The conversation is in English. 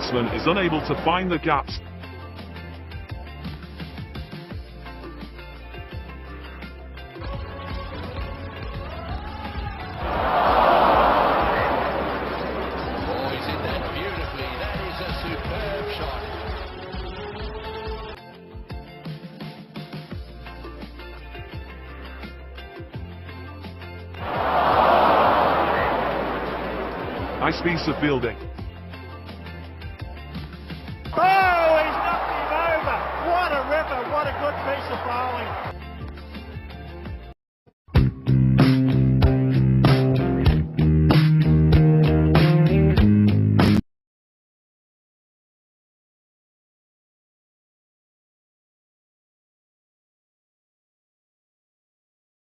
batsman is unable to find the gaps. Oh, he's hit that beautifully. That is a superb shot. Nice piece of fielding. Oh, he's knocked him over. What a ripper, what a good piece of bowling.